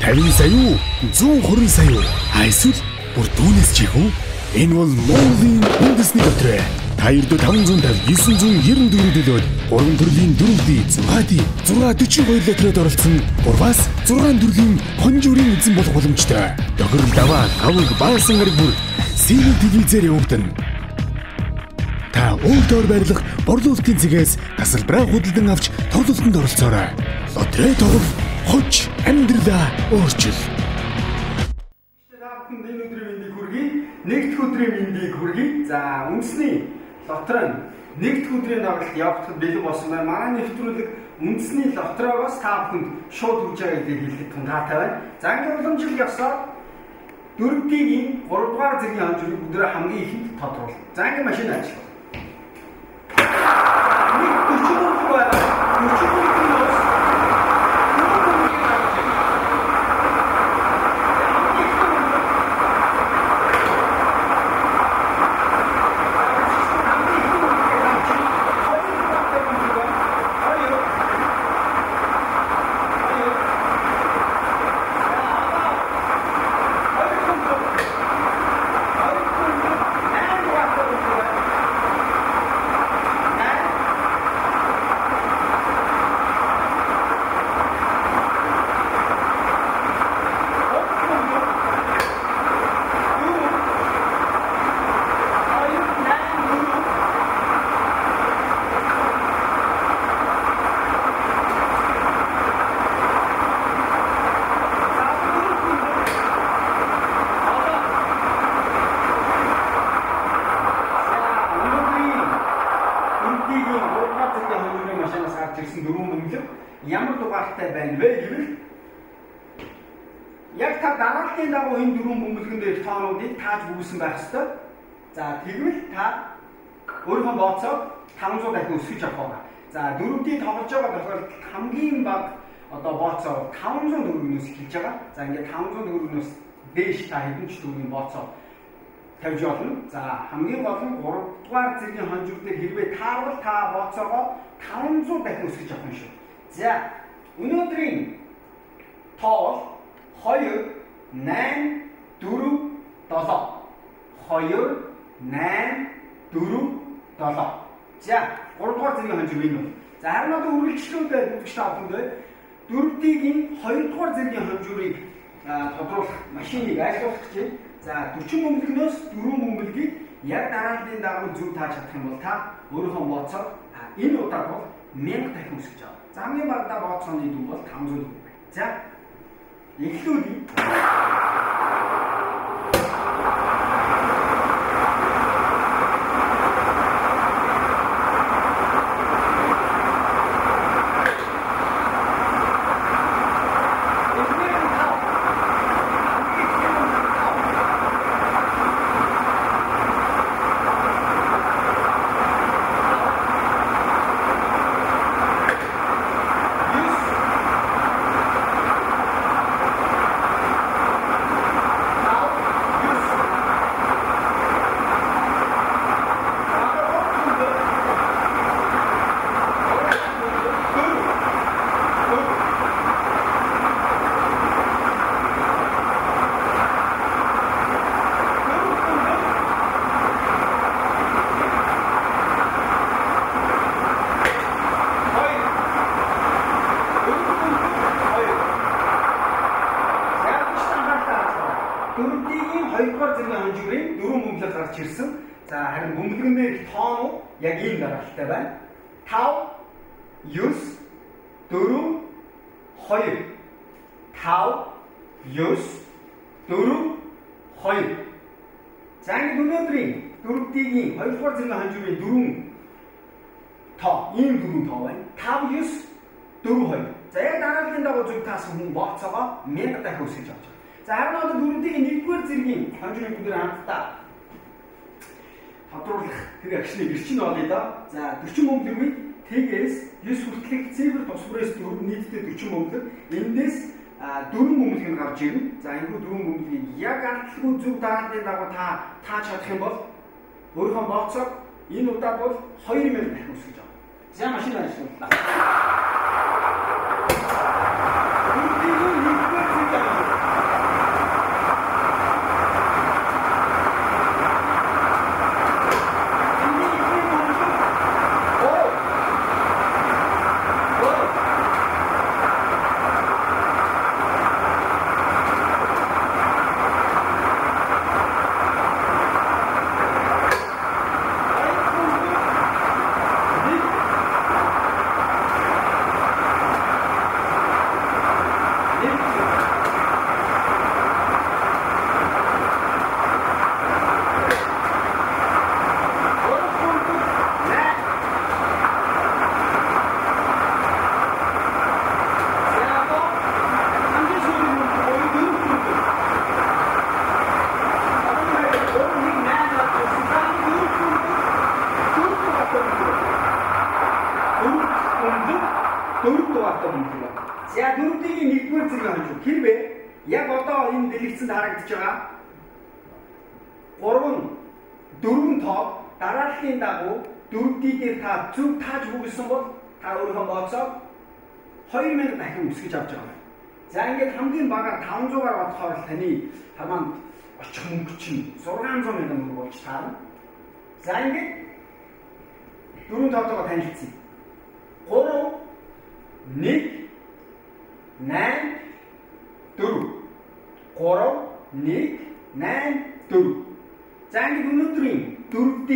50 сая уу? 120 сая уу? Эсвэл бүр түүнээс ч их үү? Энэ бол Монголын үндэсний дотроо. 2,550 994 төлөөд 3 төрлийн 4D 6D 642 литрээр оролцсон 3-аас 6 төрлийн хонжуурын эзэн болох боломжтой. Тохирол даваа авиг баасан гараг бүр сэрэг телевизээр явагдана. Та өөртөө байрлах борлуулалтын цэгээс тасалбараа худалдан авч тоглолтод оролцоорой. Лотерей тоглох хоч амьдралаа өөрчил. Нэгдүгээр өдрийн мэндийг хүргэе. За үндэсний лотерей нэгдүгээр өдрийн тоглолт явагдахад бэлэн болсон байна. Манай нэвтрүүлэг үндэсний лотерейгоос та бүхэнд шууд хүрж байгаа гэдгийг хэлэхэд тундаатай байна. За ингээд уламжлал явсаар 4D-ийн 3 дугаар зэргийн хонжрыг өдөр хамгийн ихэнд тодруулна. За ингээд машин ажиллах. Нэг 40 байна. 40 ямар дугаартай байна вэ гэвэл яг та дарааллын дагуу энэ дөрвөн бөмбөлгөн дээр тоонуудыг тааж бүгсэн байх ёстой. За тэгвэл та өөрийнхөө бооцоог 500 дахин өсгөж авах байна. За 4D тоглож байгаа тохиолдолд хамгийн бага одоо бооцоо 500 төгрөгнөөс эхэлж байгаа. За ингээд 500 төгрөгнөөс дээш та хэдэн ч төгрөгийн бооцоо тавьж болно. За хамгийн гол нь 3 дугаар зэргийн хонжиг дээр хэрвээ таарвал та бооцоогоо 500 дахин өсгөж авах юм шүү. За өнөөдрийн тоо 2 8 4 7 2 8 4 7. За 3 дугаар зэргийн хонжиг энэ бол. За харин одоо үргэлжлүүлээд бүгд таавахд 4D-ийн 2 дугаар зэргийн хонжигыг тодруулах машиныг ажиллуулах гэж байна. За 40 бөмбөлгнөөс 4 бөмбөлгийг яг дарааллын дагуу зөв тааж чадах юм бол та өөрийнхөө бооцоо энэ удаад бол 1000 дахин өсгөж авах. За хамгийн багадаа бооцооны дүн бол 500 төгрөг байна. За эхлүүлье. Ирсэн. За харин бөмбөлгөний тоон яг ийм дараалалтай байна. 5 9 4 2 5 9 4 2. За энэ өнөөдрийн 4D-ийн 2 дугаар зэргийн хонжигын дөрвөн тоо ийм дөрвөн тоо байна. 5 9 4 2. За яг дарааллын дагуу зөв таасан хүн бооцоогоо 1000 дахин өсгөж авч байгаа. За харин одоо 4D-ийн 1-р зэргийн хонжигын бүгд хамтдаа тодруулах тэр агшныг ирчин олъё да. За 40 бөмбөлгийг тэгээс 9 хүртэлх цифр тус бүрээс дөрөв нийтдээ 40 бөмбөлөг. Эндээс 4 бөмбөлгийг гарч ирнэ. За энэ 4 бөмбөлгийг яг ардлаггүй зөв дарааллын дагуу та тааж чадах юм бол өөрийнхөө бооцоо энэ удаад бол 2000 дахин өсгөж авах. За машин ажиллууллаа. яг одоо энэ дэлгэцэнд харагдаж байгаа 4 тоо дарааллын дагуу 4D дээр та зөв тааж бүгсэн бол та өөрийнхөө бооцоо 2000 дахин өсгөж авч байгаа. За ингээд хамгийн багаар 500-аар бодохоор таны хамаанд очих мөнгө чинь 600 мянган төгрөг болж таарна. За ингээд 4 тоотойгоо танилцъя. 3 1 8 4 3 1 8 4. За ингээд өнөөдрийн 4D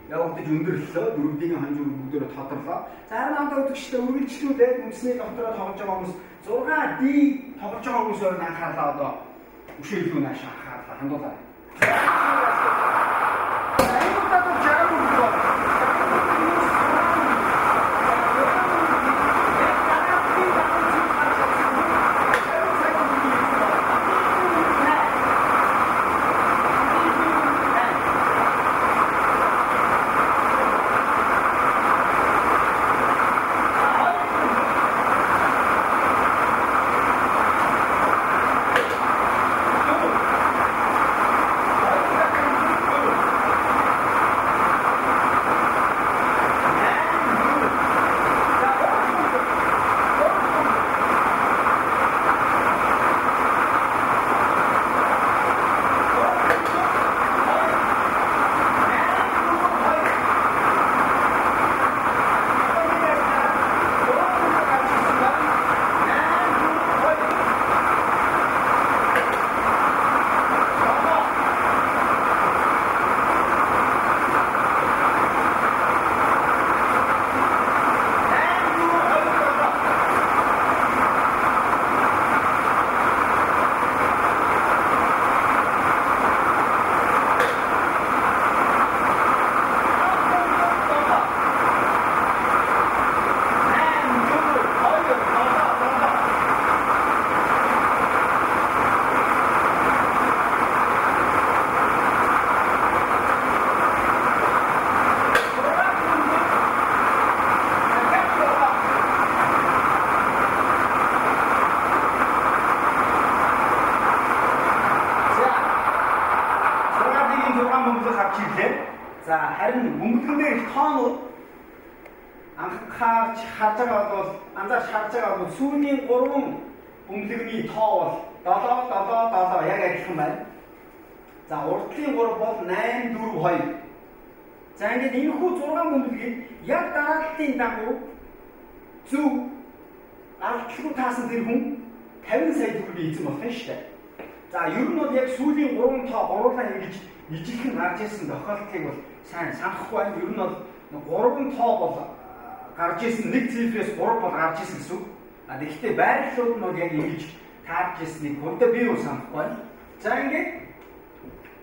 явагдаж өндөрлөлөө 4D-ийн ханжуур бүгдөө тодорлоо. За харин одоо үзэгчдээ үргэлжлүүлээд үндэсний доктороо тоглож байгаа хүмүүс 6D тоглож байгаа хүмүүсээр анхаарлаа одоо үшээлгүй нааш анхаарлаа хандуулаа. За харин бөмбөлгөн дээр тоонууд анхаарч харж байгаа бол анзаарч харж байгаа бол сүүлийн 3 бөмбөлгөний тоо бол 7 7 7 яг адилхан байна. За урдлын 3 бол 8 4 2. За ингээд энэхүү 6 бөмбөлгийг яг дарааллын дагуу зөв ардлгүй таасан тэр хүн 50 сая төгрөгийн эзэн болох нь шүү дээ. За ер нь бол яг сүүлийн 3 тоо гурлаа ингэж ижилхэн гарч ирсэн тохиолдлыг бол сайн санахгүй байна. Ер нь бол 3 тоо бол гарч ирсэн, нэг цифрээс 3 бол гарч ирсэн гэсэн үг. Тэгэхдээ байрлалууд нь бол яг ингэж таарч ирснийг хөдөө би юу санахгүй байна. За ингээд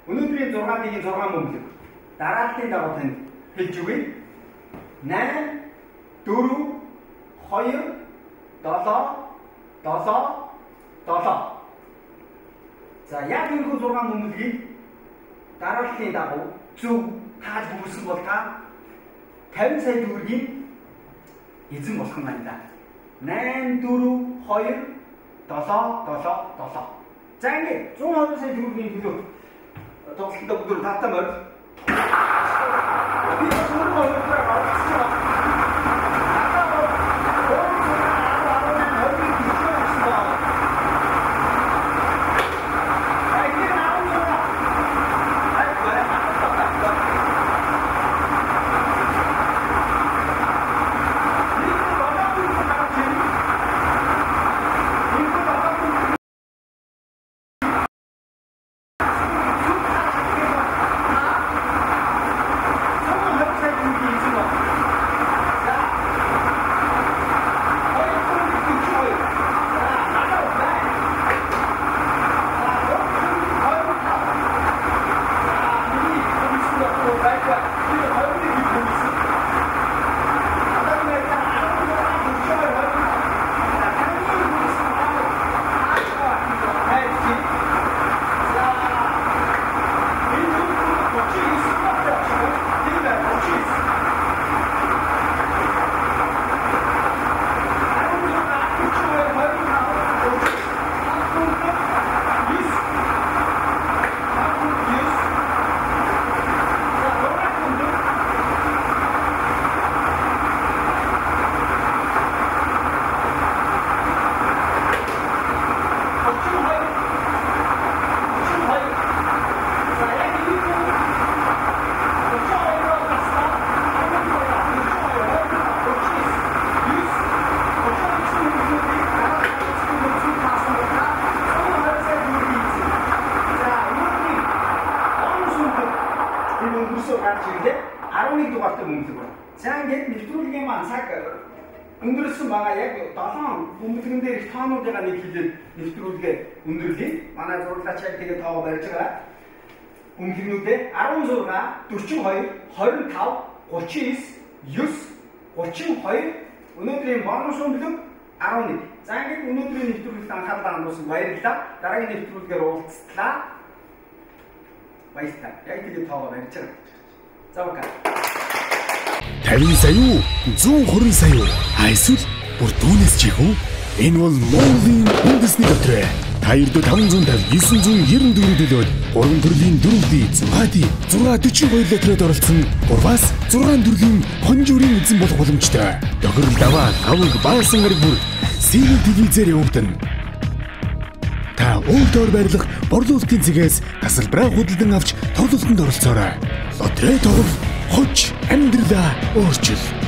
өнөөдрийн 6-гийн 6 бөмбөлөг дарааллын дагуу танд хэлж өгье. 8 4 2 7 7 7. За яг энэ 6 бөмбөлгийг дарааллын дагуу зөв тааж бүгсэн бол та 50 сая төгрөгийн эзэн болох юм байна да. 8 4 2 7 7 7. За ингээд 120 сая төгрөгийн төлөв тоглолтод бүгд татаа морь. Би зөвхөн өөрөөр авчихсан. 11 дугаартай бөмбөлөг байна. За ингээд нэвтрүүлгийн маань цаг өндөрлсөн байгаа яг 7 бөмбөлгөн дээр их тоонуудыгаа нэг хэлээд нэвтрүүлгээ өндөрлөе. Манай зурлаач яг тэгээд тоогоо барьж байгаа. Бөмбөлгнүүдээ 16, 42, 25, 39, 9, 32 өнөөдрийн бонус бөмбөлөг 11. За ингээд өнөөдрийн нэвтрүүлэгт анхаарлаа хандуулсан баярлалаа. Дараагийн нэвтрүүлгээр уулзлаа. Баярлалаа. Яг тэгээд тоогоо барьж байгаа. За окей. 50 сая юу? 120 сая юу? Эсвэл бүр түүнээс ч их үү? Энэ бол Монголын үндэсний дотроо. Та ердөө 550 994 төлөөд 3 төрлийн дөрөвдий, 6-ди, 642 литрээр оролцсон 3-аас 6 төрлийн хонжуурын эзэн болох боломжтой. Тохирол даваа авиг баасан гараг бүр Синий телевизээр явагдана. Та өөртөө байрлах борлуулалтын цэгээс тасалбараа худалдан авч тоглолтод оролцоорой. Лотерей тоглол хож амьдралаа өөрчил.